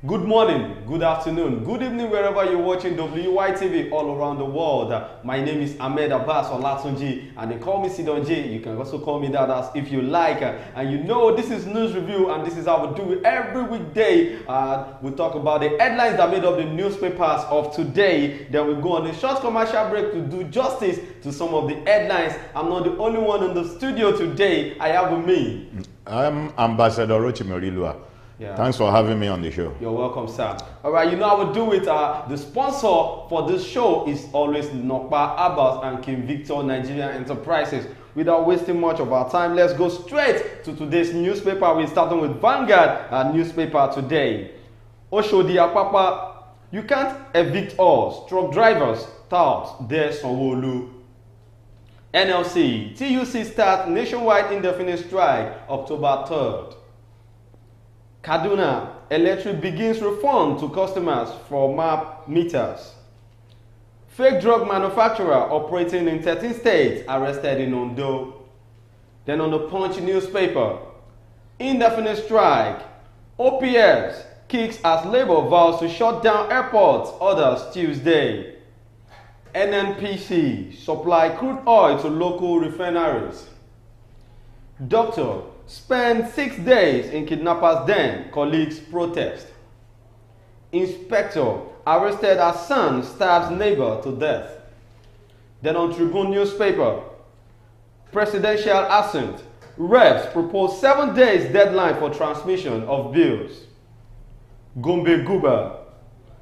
Good morning, good afternoon, good evening wherever you're watching WYTV all around the world. My name is Ahmed Abbas Olatunji and they call me Sidon J. You can also call me that as if you like. And you know this is News Review and this is how we do it every weekday. We talk about the headlines that made up the newspapers of today. Then we go on a short commercial break to do justice to some of the headlines. I'm not the only one in the studio today. I have with me. I'm Ambassador Rochimolilua. Yeah. Thanks for having me on the show. You're welcome, sir. All right, you know how we do it. The sponsor for this show is always Nokpa Abbas and King Victor Nigerian Enterprises. Without wasting much of our time, let's go straight to today's newspaper. We're starting with Vanguard newspaper today. Oshodi Apapa, you can't evict us. Truck drivers tout their Sanwo-Olu. NLC, TUC start nationwide indefinite strike October 3rd. Kaduna, electric begins refund to customers for MAP meters. Fake drug manufacturer operating in 13 states arrested in Ondo. Then on the Punch newspaper, indefinite strike. OPS kicks as Labour vows to shut down airports, orders Tuesday. NNPC supply crude oil to local refineries. Doctor spend 6 days in kidnappers' den, colleagues protest. Inspector arrested as son stabs neighbor to death. Then on Tribune newspaper, presidential assent, reps propose 7 days deadline for transmission of bills. Gombe Guba,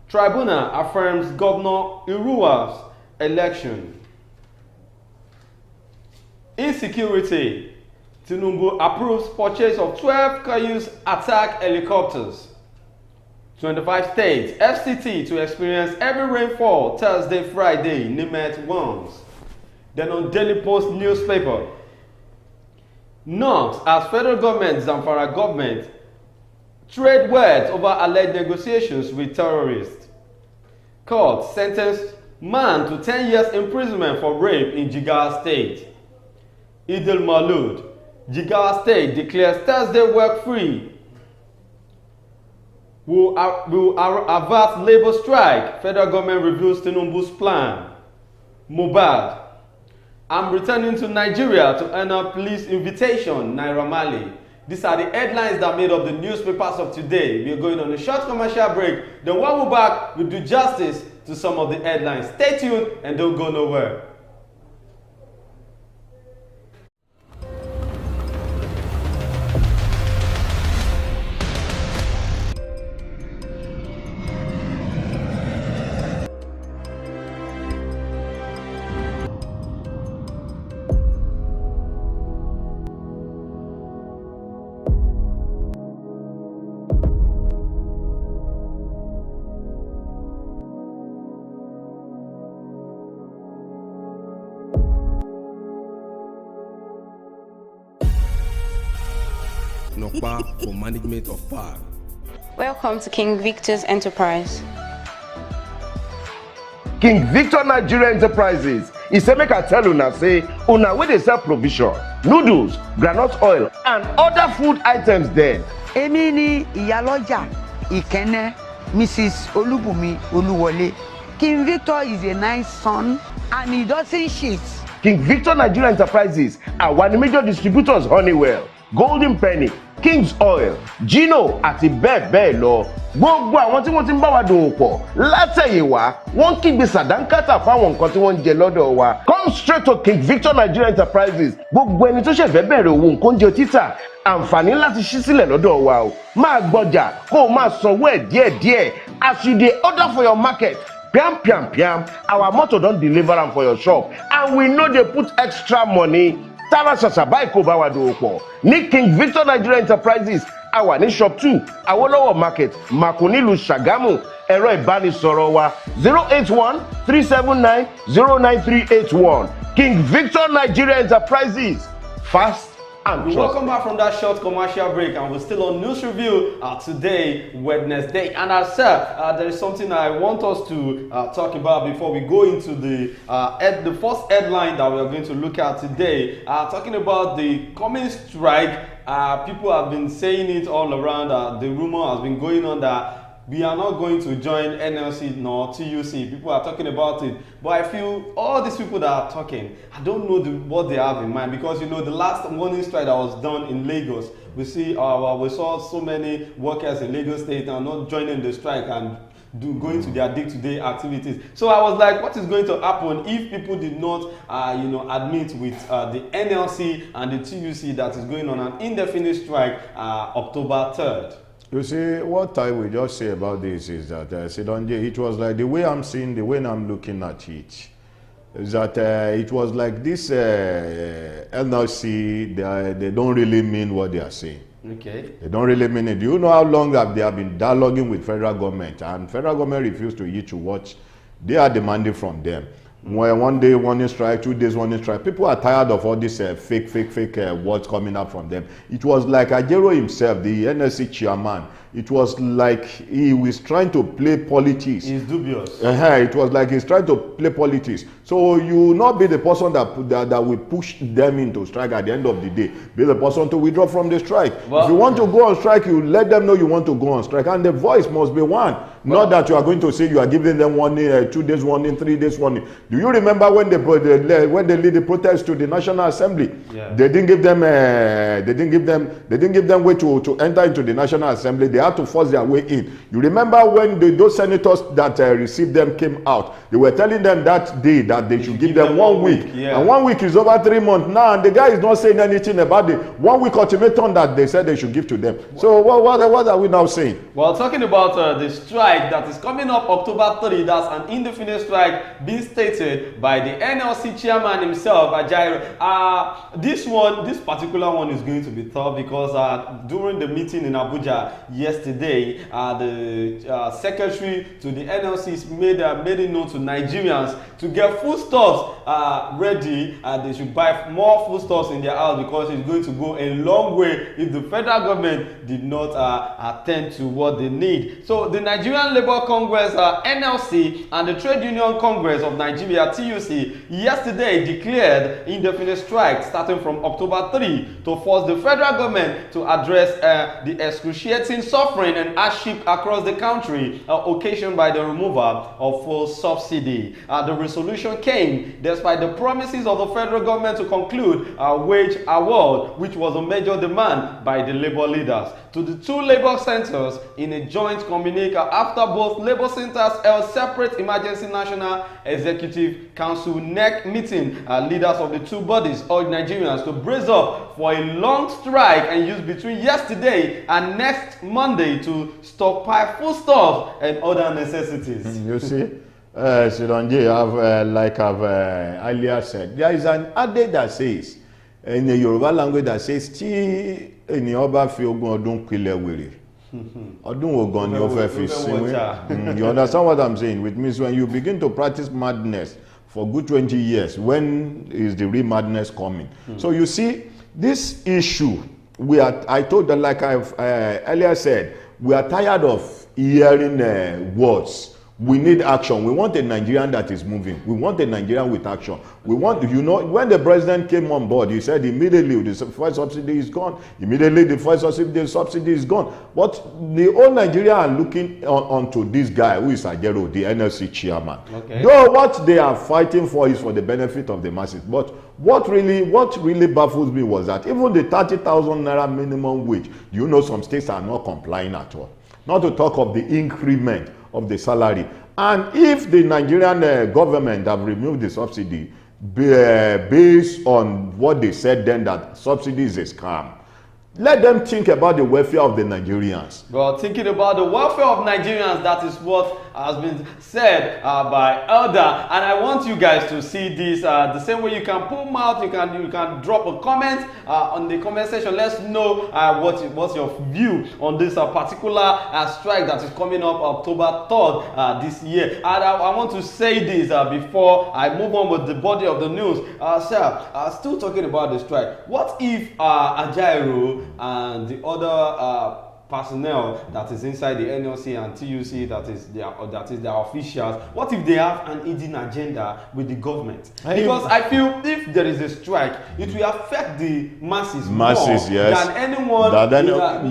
tribunal affirms Governor Iruwa's election. Insecurity, Tinubu approves purchase of 12 Cayuse attack helicopters. 25 states, FCT to experience heavy rainfall Thursday, Friday, Nimet warns. Then on Daily Post newspaper, knocks as federal government, Zamfara government, trade words over alleged negotiations with terrorists. Court sentenced man to 10 years imprisonment for rape in Jigawa State. Idil Malud, Jigawa State declares Thursday work-free. Will avert labor strike. Federal government reviews Tinubu's plan. Mubad, I'm returning to Nigeria to honor police invitation. Naira Marley. These are the headlines that made up the newspapers of today. We are going on a short commercial break. Then when we're back, we'll do justice to some of the headlines. Stay tuned and don't go nowhere. Nokpa for management of power. Welcome to King Victor's Enterprise. King Victor Nigeria Enterprises is a make I tell una say una wey dey sell provision, noodles, groundnut oil and other food items then. Èmi ni ìyálọ́jà Ìkẹ́nnẹ́ Mrs. Olúbùnmi Olúwọlé. King Victor is a nice son and he doesn't cheat. King Victor Nigeria Enterprises are one of the major distributors Honeywell, Golden Penny, King's Oil, Gino àti bẹ́ẹ̀ bẹ́ẹ̀ lọ. Gbogbo àwọn tí wọ́n ti ń bá wa dòwò pọ̀ látẹ̀yìnwá wọ́n kígbe sàdánkátà fáwọn nǹkan tí wọ́n ń jẹ lọ́dọ̀ wa. Come straight to King Victor Nigeria Enterprises. Gbogbo ẹni tó ṣẹ̀fẹ̀ bẹ̀rẹ̀ òwò nǹkan oúnjẹ títà àǹfààní láti ṣí sílẹ̀ lọ́dọ̀ wa o. Máa gbọ́jà kó o máa sanwó ẹ̀ díẹ̀díẹ̀ as you dey order for your market. Piam piam piam, our motor don deliver am for your shop and we no dey put extra money. Tara ṣàṣà báyìí kò bá wa dòwò pọ̀ ní King Victor Nigeria Enterprises a wà ní shop 2 Awolowo market Makunilu Ṣàgámù. Ẹ̀rọ ìbánisọ̀rọ̀ wa 081-379-09381. King Victor Nigeria Enterprises, fast and trust. Welcome back from that short commercial break, and we're still on News Review today, Wednesday. And as said, there is something I want us to talk about before we go into the first headline that we are going to look at today. Talking about the coming strike. People have been saying it all around. The rumor has been going on that we are not going to join NLC nor TUC. People are talking about it. But I feel all these people that are talking, I don't know what they have in mind. Because, you know, the last warning strike that was done in Lagos, we saw so many workers in Lagos State are not joining the strike and going to their day-to-day activities. So I was like, what is going to happen if people did not, admit with the NLC and the TUC that is going on an indefinite strike October 3rd? You see, what I will just say about this is that, Sidonje, it was like the way I'm seeing, the way I'm looking at it, is that it was like this NLC, they don't really mean what they are saying. Okay. They don't really mean it. Do you know how long that they have been dialoguing with federal government? And federal government refused to eat to what they are demanding from them. One day warning strike, 2 days warning strike. People are tired of all this fake words coming up from them. It was like Ajero himself, the NLC chairman. It was like he was trying to play politics. He's dubious. It was like he's trying to play politics. So you will not be the person that will push them into strike at the end of the day. Be the person to withdraw from the strike. Well, if you want to go on strike, you let them know you want to go on strike. And the voice must be one. Well, not that you are going to say you are giving them warning, 2 days warning, 3 days warning. Do you remember when they lead the protest to the National Assembly? Yeah. They didn't give them way to enter into the National Assembly. They had to force their way in. You remember when those senators that received them came out, they were telling them that day that they should give them 1 week. Yeah. And 1 week is over 3 months now, and the guy is not saying anything about the 1 week ultimatum that they said they should give to them. So what are we now saying? Well, talking about the strike that is coming up October 3, that's an indefinite strike being stated by the NLC chairman himself, Ajaero. This particular one is going to be tough because during the meeting in Abuja yesterday, the secretary to the NLC made it known to Nigerians to get foodstuffs ready. They should buy more foodstuffs in their house because it's going to go a long way if the federal government did not attend to what they need. So the Nigerian Labour Congress, NLC, and the Trade Union Congress of Nigeria, TUC, yesterday declared indefinite strike starting from October 3 to force the federal government to address the excruciating suffering and hardship across the country occasioned by the removal of fuel subsidy. The resolution came despite the promises of the federal government to conclude a wage award, which was a major demand by the labor leaders, to the two labor centers in a joint communique after both labor centers held separate emergency national executive council NEC meeting. Leaders of the two bodies urged Nigerians to brace up for a long strike and use between yesterday and next Monday to stockpile foodstuffs and other necessities. You see, Sidonje, like I've earlier said, there is an adage that says, in the Yoruba language, that says, "Tí ènìyàn bá fi ogún ọdún pilẹ̀ wèrè, ọdún wo gan ni ó fẹ́ fi sinmi." You understand what I'm saying? Which means when you begin to practice madness for good 20 years, when is the real madness coming? So you see, this issue, I told them, like I've earlier said, we are tired of hearing words. We need action. We want a Nigerian that is moving. We want a Nigerian with action. We want, you know, when the president came on board, he said immediately the first subsidy is gone. Immediately the first subsidy is gone. But the whole Nigeria are looking onto this guy who is Ajero, the NLC chairman. Okay. Though what they are fighting for is for the benefit of the masses. But what really baffles me was that even the 30,000 naira minimum wage, you know, some states are not complying at all. Not to talk of the increment of the salary. And if the Nigerian government have removed the subsidy based on what they said then, that subsidy is a scam, let them think about the welfare of the Nigerians. Well, thinking about the welfare of Nigerians, that is what has been said by Elder. And I want you guys to see this the same way you can pull mouth, you can drop a comment on the comment section. Let's know what's your view on this particular strike that is coming up October 3rd this year. And I want to say this before I move on with the body of the news. Sir, still talking about the strike. What if Ajaero and the other personnel that is inside the NLC and TUC, that is their officials. What if they have an hidden agenda with the government? Because I feel if there is a strike, it will affect the masses more yes, than anyone.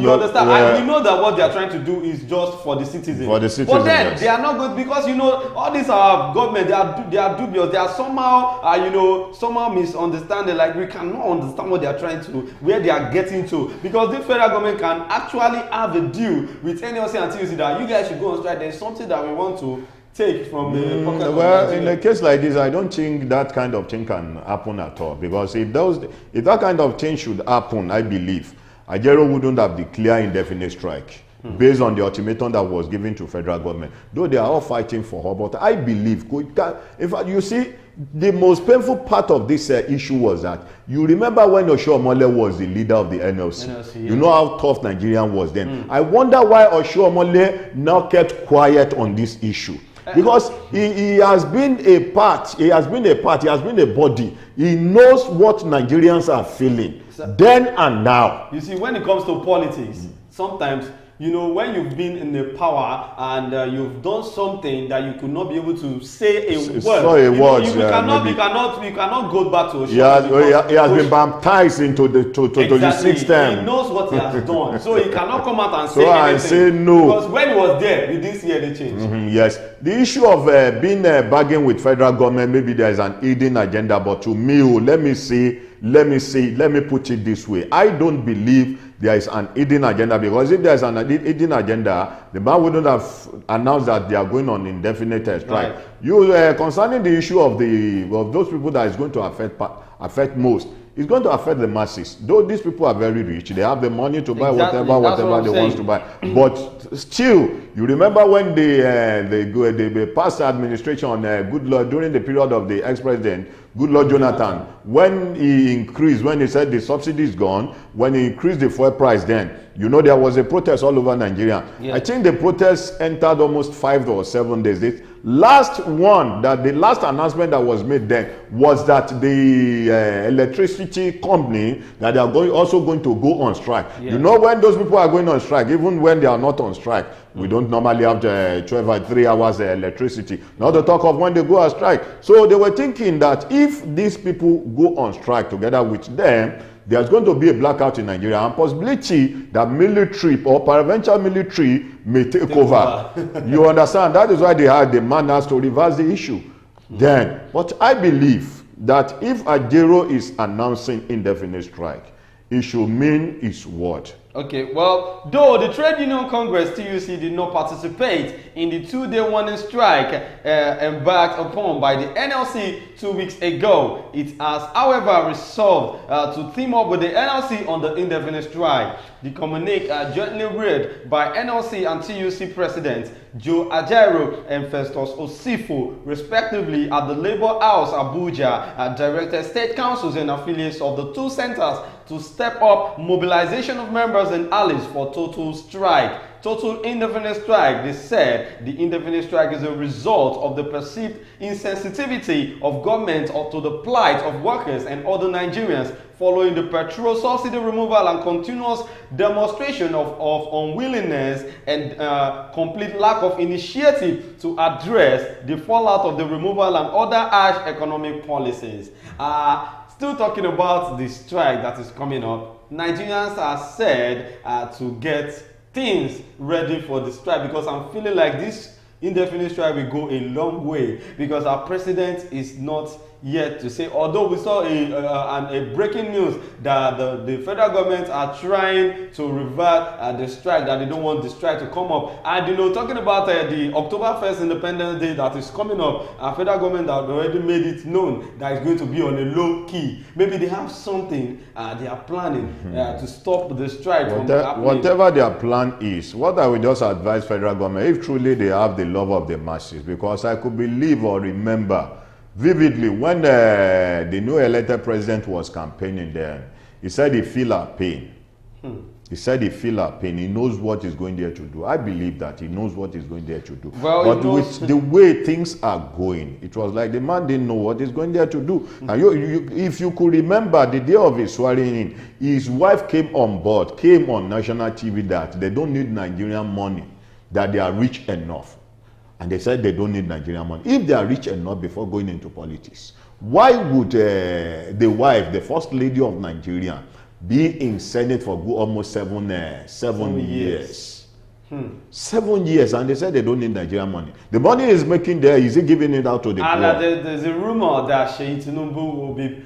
You understand? And we know that what they are trying to do is just for the citizens. For the citizens, but then they are not good, because you know all these government, they are dubious. They are somehow somehow misunderstanding. Like, we cannot understand what they are trying to, where they are getting to, because the federal government can actually have a deal with NLC and TUC that you guys should go on strike. There's something that we want to take from the pocket. Well, in a case like this, I don't think that kind of thing can happen at all, because if that kind of thing should happen, I believe Ajero wouldn't have declared indefinite strike based on the ultimatum that was given to federal government, though they are all fighting for her. But I believe, in fact, you see, the most painful part of this issue was that, you remember when Oshiomhole was the leader of the NLC, you know how tough Nigerian was then. I wonder why Oshiomhole now kept quiet on this issue. Because he has been a part, he has been a body. He knows what Nigerians are feeling then and now. You see, when it comes to politics, sometimes, you know, when you've been in the power and you've done something that you could not be able to say a word, you cannot go back to Oshiomhole. He has been baptized into the system. He knows what he has done, so he cannot come out and say anything. Say no. Because when he was there, we didn't see any change. Yes, the issue of being bargaining with federal government, maybe there is an hidden agenda, but to me, let me put it this way: I don't believe there is an hidden agenda, because if there is an hidden agenda, the man wouldn't have announced that they are going on indefinite strike. Right. You concerning the issue of those people that is going to affect most, it's going to affect the masses. Though these people are very rich, they have the money to buy whatever they want to buy. But still, you remember when the past administration, Goodluck, during the period of the ex-president Goodluck Jonathan, when he said the subsidy is gone, when he increased the fuel price, then there was a protest all over Nigeria. Yeah. I think the protest entered almost 5 or 7 days. The last announcement that was made then was that the electricity company, that they are also going to go on strike. Yeah. When those people are going on strike, even when they are not on strike, we don't normally have 12 or 3 hours electricity. Not to talk of when they go on strike. So they were thinking that if these people go on strike together with them, there's going to be a blackout in Nigeria, and possibility that military or peradventure military may take over. You understand? That is why they had the manners to reverse the issue. Then, but I believe that if Ajero is announcing indefinite strike, it should mean its word. Okay, well, though the Trade Union Congress, TUC, did not participate in the 2-day warning strike embarked upon by the NLC 2 weeks ago, it has, however, resolved to team up with the NLC on the indefinite strike. The communique jointly read by NLC and TUC President Joe Ajero and Festus Osifo, respectively, at the Labour House, Abuja, directed state councils and affiliates of the two centers to step up mobilization of members and allies for total strike. Total indefinite strike, they said. The indefinite strike is a result of the perceived insensitivity of government to the plight of workers and other Nigerians following the petrol subsidy removal and continuous demonstration of unwillingness and complete lack of initiative to address the fallout of the removal and other harsh economic policies. Still talking about the strike that is coming up, Nigerians are said to get things ready for the strike, because I'm feeling like this indefinite strike will go a long way, because our president is not yet to say, although we saw a breaking news that the federal government are trying to revert the strike, that they don't want the strike to come up. And talking about the October 1st Independence Day that is coming up, our federal government have already made it known that it's going to be on a low key. Maybe they have something they are planning to stop the strike from happening. Whatever their plan is, what I would just advise federal government, if truly they have the love of the masses, because I could believe or remember vividly when the new elected president was campaigning there, he said he feel our pain. He said he feel our pain. He knows what he's going there to do. I believe that he knows what he's going there to do. Well, but with the way things are going, it was like the man didn't know what he's going there to do. And if you could remember the day of his swearing in, his wife came on board, came on national TV that they don't need Nigerian money, that they are rich enough. And they said they don't need Nigerian money. If they are rich enough before going into politics, why would the wife, the first lady of Nigeria, be in Senate for almost seven years? 7 years, and they said they don't need Nigerian money. The money is making there, is he giving it out to the poor? There's a rumor that Sheyi Tinubu will be,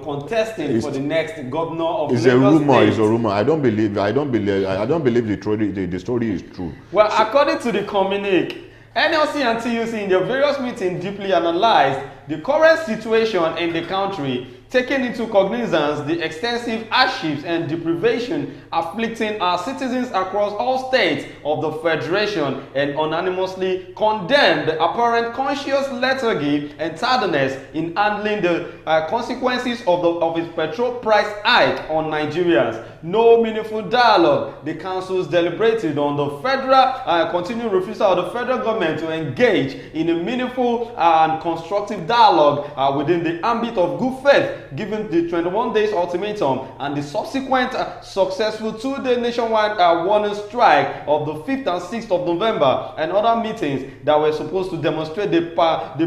contesting for the next governor of Lagos State. It's a rumor. I don't believe the story is true. Well, according to the communique, NLC and TUC in their various meetings deeply analyzed the current situation in the country, taking into cognizance the extensive hardships and deprivation afflicting our citizens across all states of the Federation, and unanimously condemned the apparent conscious lethargy and tardiness in handling the consequences of its petrol price hike on Nigerians. No meaningful dialogue. The councils deliberated on the federal continuing refusal of the federal government to engage in a meaningful and constructive dialogue within the ambit of good faith, given the 21 days ultimatum and the subsequent successful 2-day nationwide warning strike of the 5th and 6th of November, and other meetings that were supposed to demonstrate the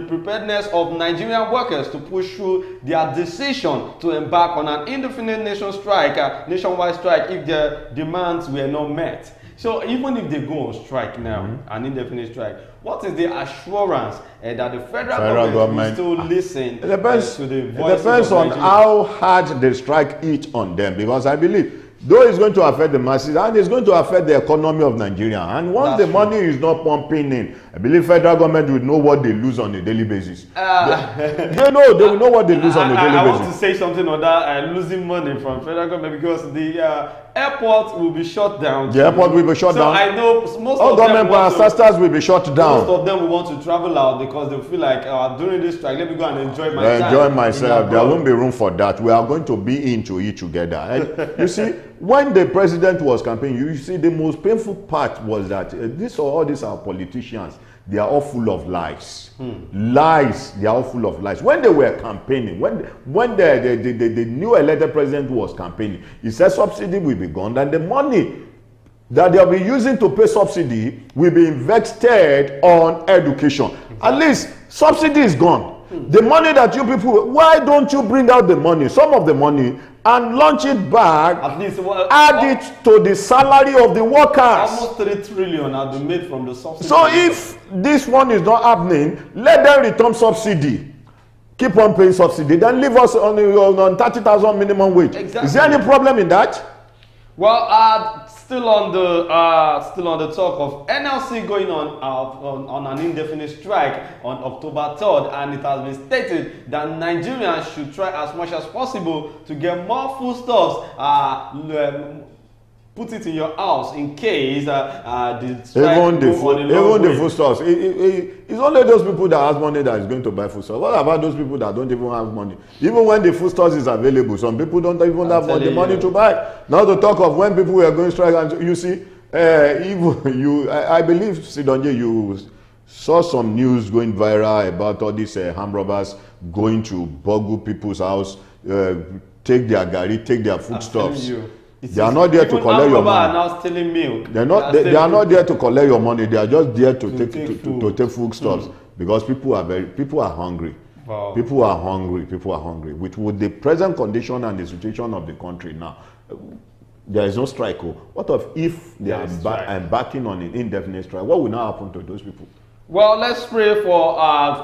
preparedness of Nigerian workers to push through their decision to embark on an indefinite nationwide strike if their demands were not met. So even if they go on strike now, an indefinite strike, what is the assurance that the federal government will still listen to the voices of Nigerians? It depends on how hard the strike is on them, because I believe though it's going to affect the masses and it's going to affect the economy of Nigeria, and once the money is not pumping in, I believe federal government will know what they lose on a daily basis. They will know what they lose on a daily basis. I want to say something on that losing money from federal government, because the airport will be shut down. The airport will be shut down. So I know most all of them parastatals will be shut down. Most of them will want to travel out because they feel like during this strike, let me go and enjoy my time. Enjoy myself. There won't be room for that. We are going to be into it together. And you see, when the president was campaigning, you see the most painful part was that all these are politicians. They are all full of lies. Lies. They are all full of lies. When they were campaigning, when the new elected president was campaigning, he said subsidy will be gone, and the money that they'll be using to pay subsidy will be invested on education. At least subsidy is gone. The money that you people, why don't you bring out the money, some of the money, and launch it back, at least, add it to the salary of the workers? Almost 3 trillion have been made from the subsidy. So if this one is not happening, let them return subsidy. Keep on paying subsidy, then leave us on 30,000 minimum wage. Exactly. Is there any problem in that? Well, still on the talk of NLC going on an indefinite strike on October 3rd, and it has been stated that Nigerians should try as much as possible to get more foodstuffs. Put it in your house in case the strike even the foodstuffs. It's only those people that have money that is going to buy foodstuffs. What about those people that don't even have money? Even when the foodstuffs is available, some people don't even have the money to buy. Now to talk of when people were going strike, and you see, I believe, Sidonje, you saw some news going viral about all these armed robbers going to burgle people's house, take their gari, take their foodstuffs. They are not there to collect your money. Are now stealing milk. They are not there to collect your money. They are just there to take foodstuffs, because people are hungry. Wow. People are hungry. With the present condition and the situation of the country now, there is no strike. What if they are embarking on an indefinite strike? What will now happen to those people? Well, let's pray for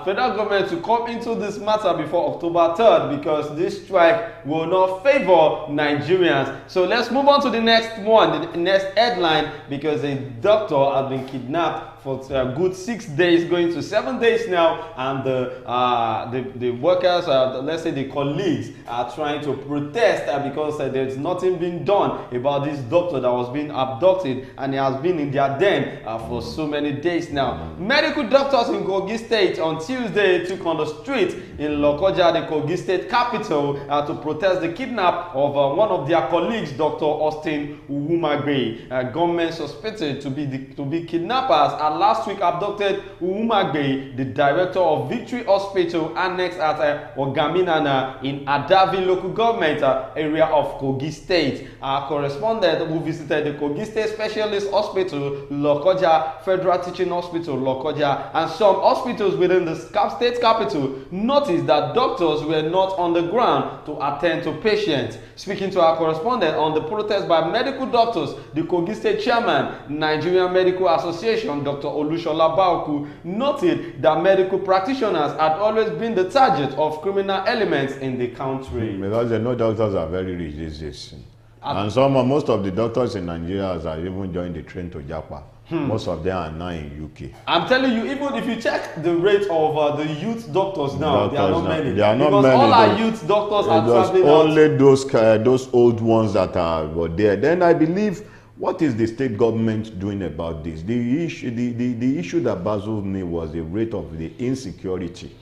federal government to come into this matter before October 3rd, because this strike will not favor Nigerians. So let's move on to the next one, the next headline, because a doctor has been kidnapped for a good 6 days, going to 7 days now, and the workers, let's say the colleagues, are trying to protest because there's nothing being done about this doctor that was being abducted, and he has been in their den for so many days now. Medical doctors in Kogi State on Tuesday took on the street in Lokoja, the Kogi State capital, to protest the kidnap of one of their colleagues, Dr. Austin Uwumagbe. Government suspected to be kidnappers had last week abducted Uwumagbe, the director of Victory Hospital Annex at Ogaminana in Adavi local government area of Kogi State. Our correspondent who visited the Kogi State Specialist Hospital, Lokoja, Federal Teaching Hospital, Lokoja, and some hospitals within the state capital noticed that doctors were not on the ground to attend to patients. Speaking to our correspondent on the protest by medical doctors, the Kogi State Chairman, Nigerian Medical Association, Dr. Olushola Baoku, noted that medical practitioners had always been the target of criminal elements in the country. Because they know doctors are very rich these days. And most of the doctors in Nigeria are even joined the train to Japan. Most of them are now in UK. I'm telling you, even if you check the rate of the youth doctors now, there are not many. There are not because many. All our youth doctors are traveling only those old ones that were there. Then I believe, what is the state government doing about this? The issue that baffled me was the rate of the insecurity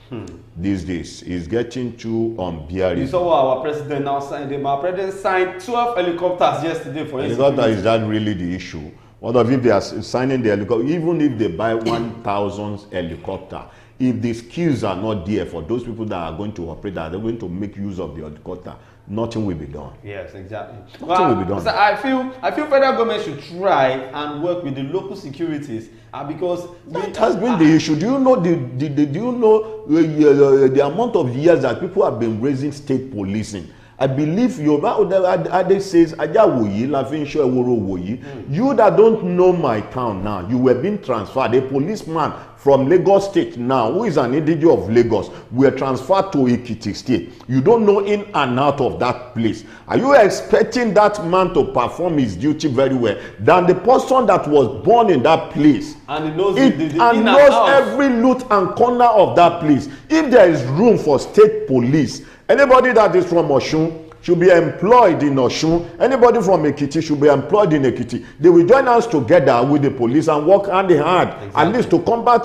these days is getting too unbearable. You saw what our president now signed. Our president signed 12 helicopters yesterday for helicopter. Is that really the issue? What if they are signing the helicopter? Even if they buy 1,000 helicopter, if the skills are not there for those people that are going to operate, that are going to make use of the helicopter, nothing will be done. Yes, exactly. Nothing will be done. So I feel federal government should try and work with the local securities because that has been the issue. Do you know the amount of years that people have been raising state policing? I believe Ade says, you that don't know my town now, you were being transferred. A policeman from Lagos State now, who is an individual of Lagos, were transferred to Ekiti State. You don't know in and out of that place. Are you expecting that man to perform his duty very well than the person that was born in that place? And he knows, knows every nook and corner of that place. If there is room for state police, anybody that is from Osun should be employed in Osun. Anybody from Ekiti should be employed in Ekiti. They will join us together with the police and work hand in hand, at least to combat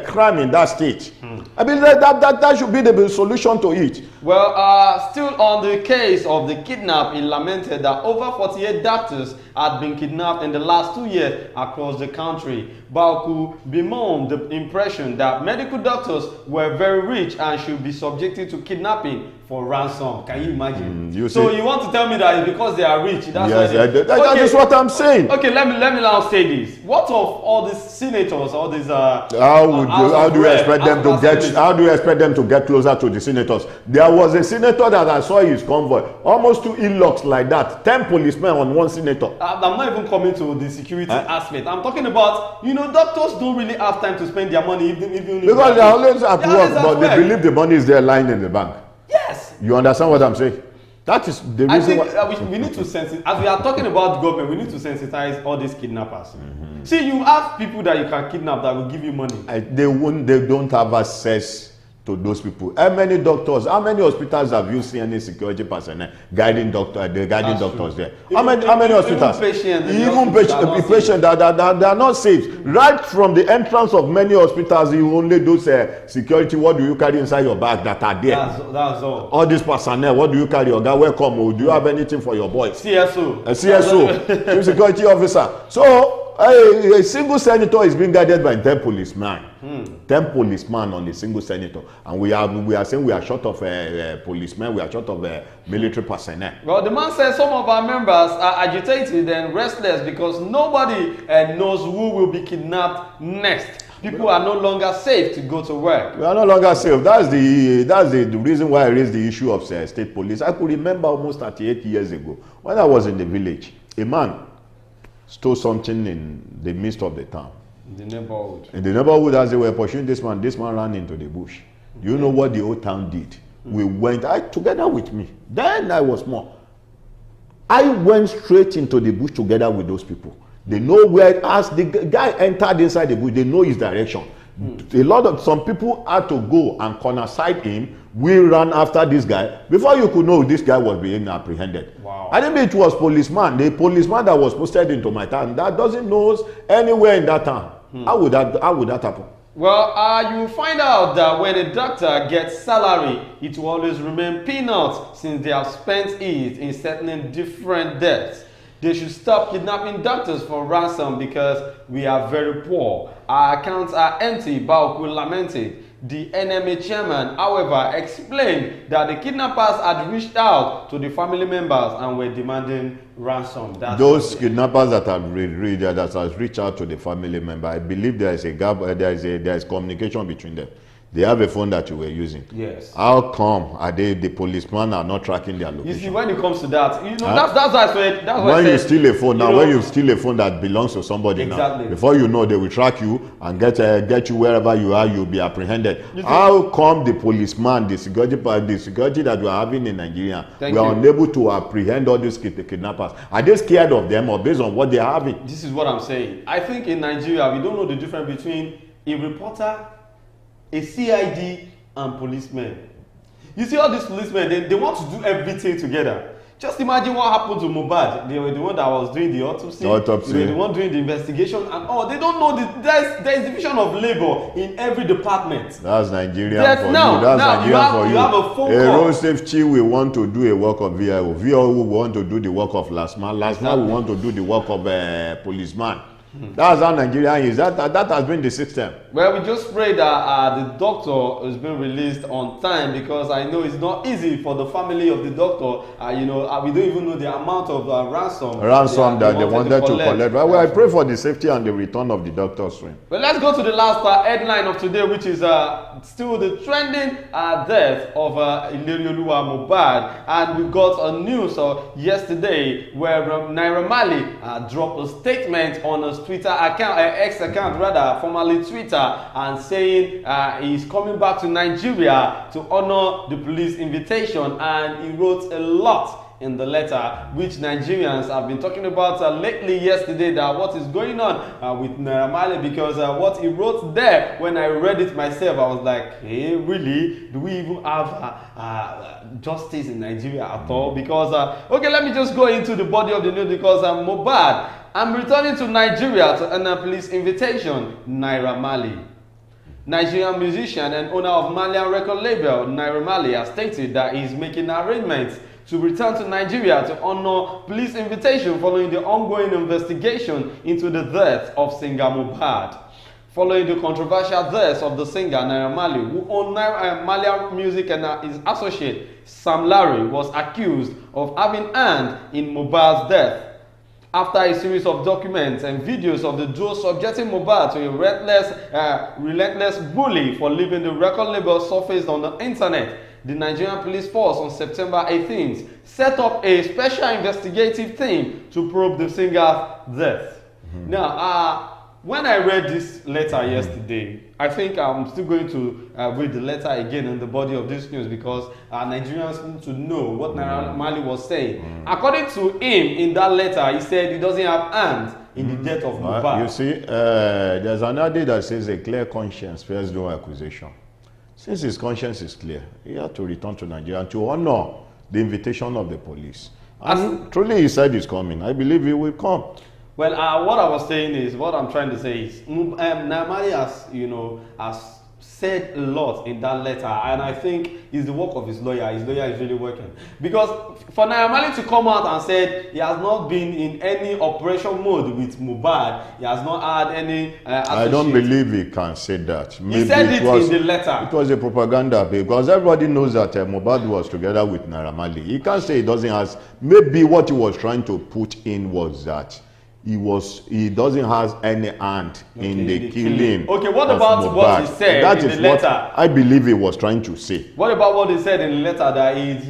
crime in that state. I mean, that should be the solution to it. Well, still on the case of the kidnap, he lamented that over 48 doctors had been kidnapped in the last 2 years across the country. Baoku bemoaned the impression that medical doctors were very rich and should be subjected to kidnapping for ransom. Can you imagine? So you want to tell me that it's because they are rich? That's that is what I'm saying. Okay, let me now say this. What of all these senators, all these how do you expect them to get closer to the senators? There was a senator that I saw his convoy, almost 2 e-locks like that, 10 policemen on one senator. I'm not even coming to the security aspect. I'm talking about, doctors don't really have time to spend their money even because they're always at work, but they believe the money is there lying in the bank. Yes. You understand what I'm saying? That is the reason. I think we need to sensitize. As we are talking about government, we need to sensitize all these kidnappers. See, you have people that you can kidnap that will give you money. They don't have access to those people. How many doctors, how many hospitals have you seen any security personnel guiding doctors there? How many hospitals? Even patients that are not safe. Right from the entrance of many hospitals, you only do security. What do you carry inside your bag that are there? That's all. All this personnel, what do you carry? Oga, welcome. Do you have anything for your boys? CSO. A CSO, Chief Security Officer. So a single senator is being guided by 10 policemen. 10 policemen on a single senator, and we are saying we are short of policemen, we are short of military personnel. Well, the man says some of our members are agitated and restless because nobody knows who will be kidnapped next. People are no longer safe to go to work. We are no longer safe. That's the reason why I raised the issue of state police. I could remember almost 38 years ago when I was in the village, a man stole something in the midst of the town. In the neighborhood. In the neighborhood, as they were pursuing this man ran into the bush. You know what the whole town did? We went, together with me. Then I was small. I went straight into the bush together with those people. They know where, as the guy entered inside the bush, they know his direction. Some people had to go and corner side him. We ran after this guy. Before you could know, this guy was being apprehended. Wow. I think it was policeman. The policeman that was posted into my town that doesn't know anywhere in that town. How would that happen? Well, you find out that when a doctor gets salary, it will always remain peanuts since they have spent it in settling different debts. They should stop kidnapping doctors for ransom because we are very poor. Our accounts are empty, Baoku lamented. The NMA chairman, however, explained that the kidnappers had reached out to the family members and were demanding ransom. Those kidnappers that have reached out to the family member, I believe there is a gap, there is communication between them. They have a phone that you were using. Yes. How come the policemen are not tracking their location? You see, when it comes to that, that's why I said. That's when you steal a phone now, when you steal a phone that belongs to somebody now, before you know, they will track you and get you wherever you are. You'll be apprehended. How come the policeman, the security that we are having in Nigeria, we are unable to apprehend all these kidnappers? Are they scared of them or based on what they are having? This is what I'm saying. I think in Nigeria, we don't know the difference between a reporter, a CID, and policemen. You see all these policemen, they want to do everything together. Just imagine what happened to Mohbad. They were the one that was doing the autopsy. They were the one doing the investigation and all. They don't know there is division of labor in every department. That's Nigerian for you. That's Nigerian for you. You have a phone call. Road safety will want to do a work of VIO. VIO will want to do the work of last man. Last man will want to do the work of policeman. That's how Nigeria is. That has been the system. Well, we just pray that the doctor is being released on time, because I know it's not easy for the family of the doctor. We don't even know the amount of ransom that they wanted to collect. Well, I pray for the safety and the return of the doctor soon. Well, let's go to the last headline of today, which is still the trending death of Ilerioluwa Mohbad. And we got a news yesterday where Naira Marley dropped a statement on a Twitter account, X account rather, formerly Twitter, and saying he's coming back to Nigeria to honor the police invitation, and he wrote a lot in the letter, which Nigerians have been talking about lately. Yesterday, that what is going on with Naira Marley, because what he wrote there, when I read it myself, I was like, hey, really? Do we even have justice in Nigeria at all? Because, okay, let me just go into the body of the news, because Mohbad, I'm returning to Nigeria to honor police invitation, Naira Marley. Nigerian musician and owner of Malian record label, Naira Marley, has stated that he is making arrangements to return to Nigeria to honor police invitation following the ongoing investigation into the death of singer Mohbad. Following the controversial death of the singer Naira Marley, who owned Malian Music, and his associate Sam Larry was accused of having hand in Mohbad's death. After a series of documents and videos of the duo subjecting Mohbad to a relentless bully for leaving the record label surfaced on the internet, the Nigerian police force on September 18th set up a special investigative team to probe the singer's death. Now, when I read this letter yesterday, I think I'm still going to read the letter again in the body of this news, because Nigerians need to know what Naira Marley was saying. According to him, in that letter, he said he doesn't have hand in the death of Mohbad. You see, there's another that says a clear conscience fears no accusation. Since his conscience is clear, he had to return to Nigeria to honor the invitation of the police. And truly he said he's coming. I believe he will come. Well, what I was saying is, what I'm trying to say is, Naira Marley has said a lot in that letter, and I think it's the work of his lawyer. His lawyer is really working, because for Naira Marley to come out and said he has not been in any operation mode with Mohbad, he has not had any I don't believe he can say that. Maybe he said it in the letter. It was a propaganda, because everybody knows that Mohbad was together with Naira Marley. He can't say he doesn't have. Maybe what he was trying to put in was that he doesn't have any hand in the killing. Okay, what about Mohbad? What he said in the letter? What I believe he was trying to say. What about what he said in the letter, that he does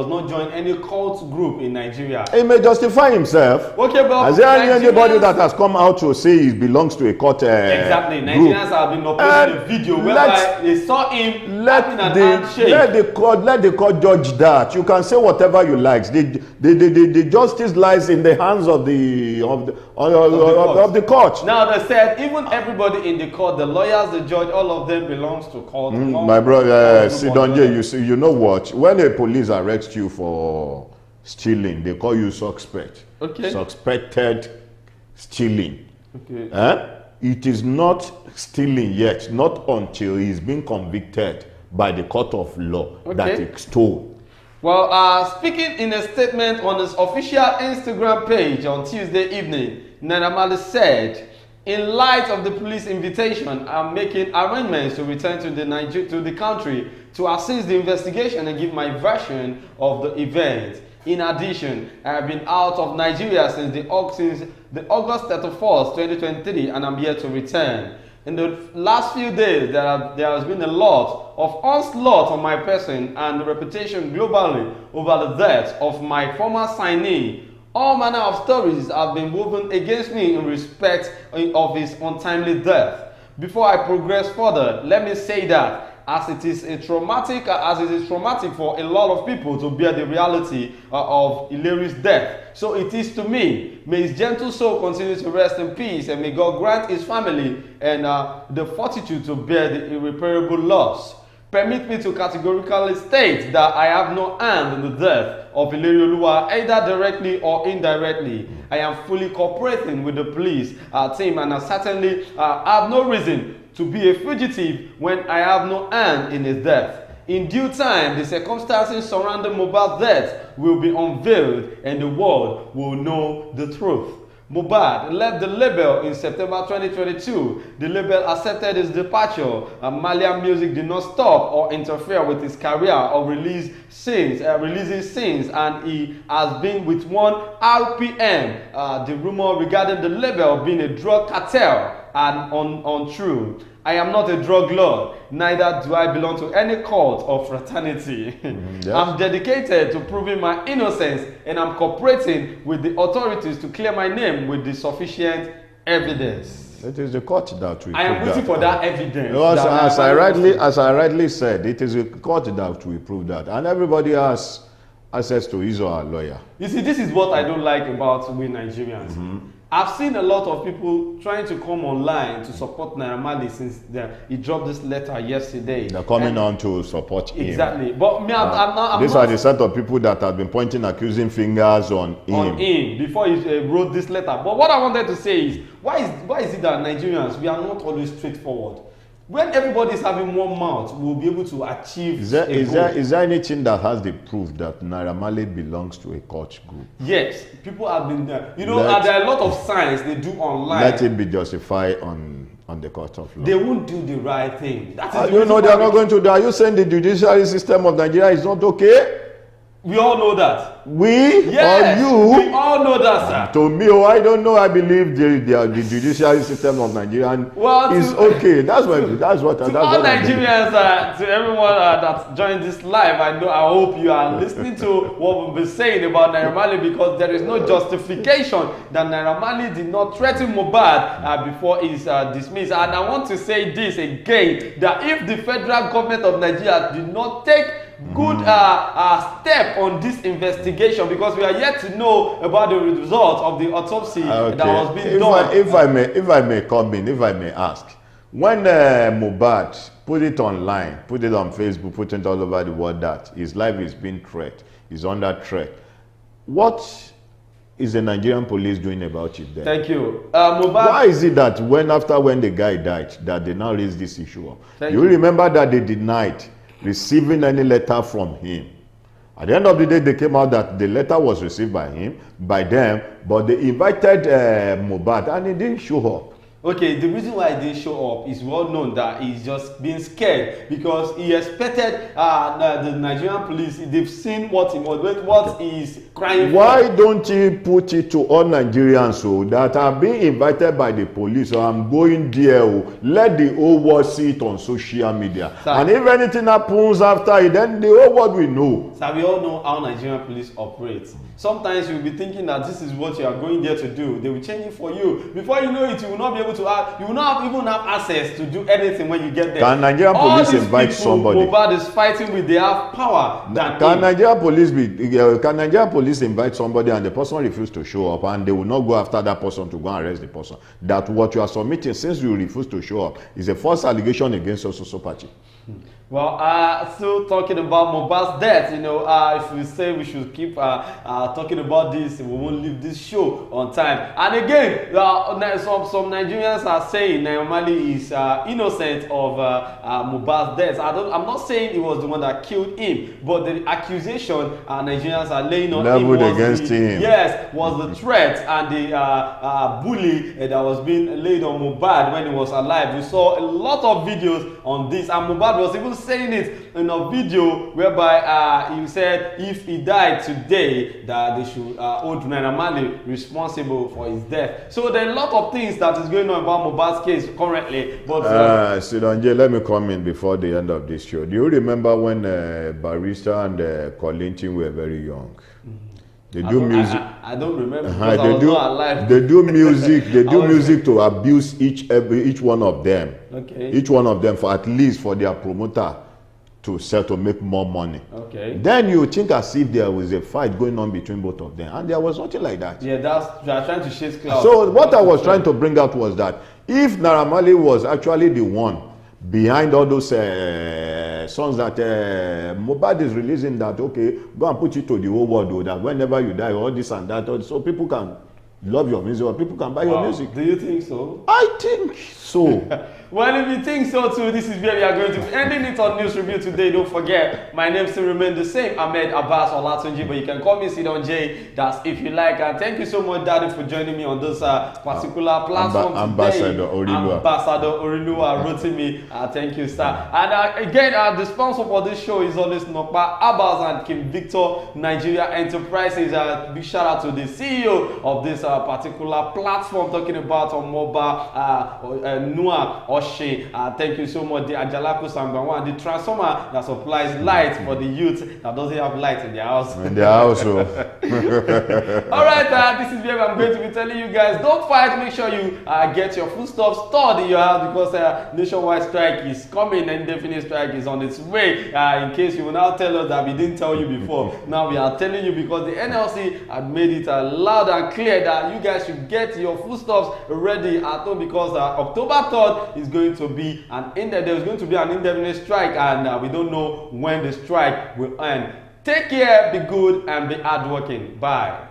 not join any cult group in Nigeria? He may justify himself. Okay, but has there anybody that has come out to say he belongs to a cult exactly. Nigerians have been uploading a video whereby they saw him having an handshake. Let the court judge that. You can say whatever you like. The justice lies in the hands of of the court. Now they said even everybody in the court, the lawyers, the judge, all of them belongs to court. My brother, Sidonje, you know what? When a police arrests you for stealing, they call you suspect. Okay. Suspected stealing. Okay. It is not stealing yet, not until he's been convicted by the court of law that he stole. Well, speaking in a statement on his official Instagram page on Tuesday evening, Naira Marley said, in light of the police invitation, I'm making arrangements to return to the country to assist the investigation and give my version of the event. In addition, I have been out of Nigeria since the August 31st, 2023, and I'm here to return. In the last few days, there has been a lot of onslaught on my person and the reputation globally over the death of my former signee. All manner of stories have been woven against me in respect of his untimely death. Before I progress further, let me say that as it is traumatic for a lot of people to bear the reality of Hilary's death, so it is to me. May his gentle soul continue to rest in peace, and may God grant his family and the fortitude to bear the irreparable loss. Permit me to categorically state that I have no hand in the death of Hilary Oluwa, either directly or indirectly. I am fully cooperating with the police team, and I certainly have no reason to be a fugitive when I have no hand in his death. In due time, the circumstances surrounding Mohbad's death will be unveiled and the world will know the truth. Mohbad left the label in September 2022. The label accepted his departure. Malian Music did not stop or interfere with his career or releasing scenes, and he has been with one RPM. The rumor regarding the label being a drug cartel and untrue. I am not a drug lord, neither do I belong to any cult or fraternity. Yes. I'm dedicated to proving my innocence, and I'm cooperating with the authorities to clear my name with the sufficient evidence. It is the court that will. I am waiting for that evidence. As I rightly said, it is a court that will prove that, and everybody has access to his or her lawyer. You see, this is what I don't like about we Nigerians. I've seen a lot of people trying to come online to support Naira Marley since he dropped this letter yesterday. They're coming on to support him. Exactly. But me, these are the set of people that have been pointing accusing fingers on him. Before he wrote this letter. But what I wanted to say is, why is it that Nigerians, we are not always straightforward? When everybody is having one mouth, we'll be able to achieve Is there anything that has the proof that Naira Marley belongs to a cult group? Yes, people have been there. You know, and there are a lot of signs they do online. Let it be justified on the court of law. They won't do the right thing. That is you know they are not going to do. Are you saying the judiciary system of Nigeria is not okay? We all know that. Yes, or you? We all know that, sir. To me, I don't know. I believe the judiciary system of Nigeria is okay. That's what all Nigerians, to everyone that joined this live, I hope you are listening to what we've been saying about Naira Marley, because there is no justification that Naira Marley did not threaten Mohbad before he's dismissed. And I want to say this again, that if the federal government of Nigeria did not take good step on this investigation, because we are yet to know about the result of the autopsy that was being done. If I may come in, if I may ask, when Mohbad put it online, put it on Facebook, put it all over the world that his life is being threatened, is under threat, what is the Nigerian police doing about it then? Thank you. Mohbad, why is it that when the guy died, that they now raise this issue up? You remember that they denied receiving any letter from him. At the end of the day, they came out that the letter was received by them, but they invited Mohbad and he didn't show up. Okay, the reason why he didn't show up is well known, that he's just being scared, because he expected the Nigerian police, they've seen what he's crying for. Why don't you put it to all Nigerians that are being invited by the police, or I'm going there, let the whole world see it on social media. Sir, and if anything happens after it, then the whole world will know. Sir, we all know how Nigerian police operate. Sometimes you'll be thinking that this is what you are going there to do. They will change it for you. Before you know it, you will not be able to have, you will not even have access to do anything when you get there. Can Nigerian police invite somebody? Mohbad is fighting with, they have power. Can Nigerian police invite somebody and the person refuse to show up, and they will not go after that person to go and arrest the person? That what you are submitting, since you refuse to show up, is a false allegation against your social party. Well, still talking about Mohbad's death, you know, if we say we should keep talking about this, we won't leave this show on time. And again, some Nigerians are saying Naira Marley is innocent of Mohbad's death. I'm not saying he was the one that killed him, but the accusation Nigerians are laying on him was the threat and the bully that was being laid on Mohbad when he was alive. We saw a lot of videos on this, and Mohbad was even saying it in a video whereby he said if he died today that they should hold Naira Marley responsible for his death. So there are a lot of things that is going on about Mohbad's case currently. But Sidonje, let me come in before the end of this show. Do you remember when Barrister and Kollington were very young? They do music. I don't remember because I was not alive. They do music. They do music to abuse each one of them. Okay. Each one of them for at least for their promoter to sell to make more money. Okay. Then you think as if there was a fight going on between both of them, and there was nothing like that. Yeah, they are trying to chase clout. So what I was trying to bring out was that if Naira Marley was actually the one behind all those songs that Mohbad is releasing, that okay, go and put it to the whole world, though, that whenever you die, all this and that, so people can love your music or people can buy your music. Do you think so? I think so. Well, if you think so too, this is where we are going to be ending it on News Review today. Don't forget, my name still remains the same, Ahmed Abbas Olatunji, but you can call me Sidon J. That's if you like. And thank you so much, Daddy, for joining me on this particular platform Ambassador today. Orilua. Ambassador Orilua Rotimi. Thank you, sir. And again, the sponsor for this show is always Nokpa Abbas and King Victor Nigeria Enterprises. Big shout out to the CEO of this particular platform, talking about Omoba Nua thank you so much. The Ajalaku Sangbawan, the transformer that supplies light for the youth that doesn't have light in their house. In their house. Alright, this is where I'm going to be telling you guys, don't fight, make sure you get your foodstuffs stored in your house, because nationwide strike is coming, and indefinite strike is on its way. In case you will now tell us that we didn't tell you before, now we are telling you because the NLC had made it loud and clear that you guys should get your foodstuffs ready at home, because October 3rd is going to be there's going to be an indefinite strike, and we don't know when the strike will end. Take care, be good, and be hardworking. Bye.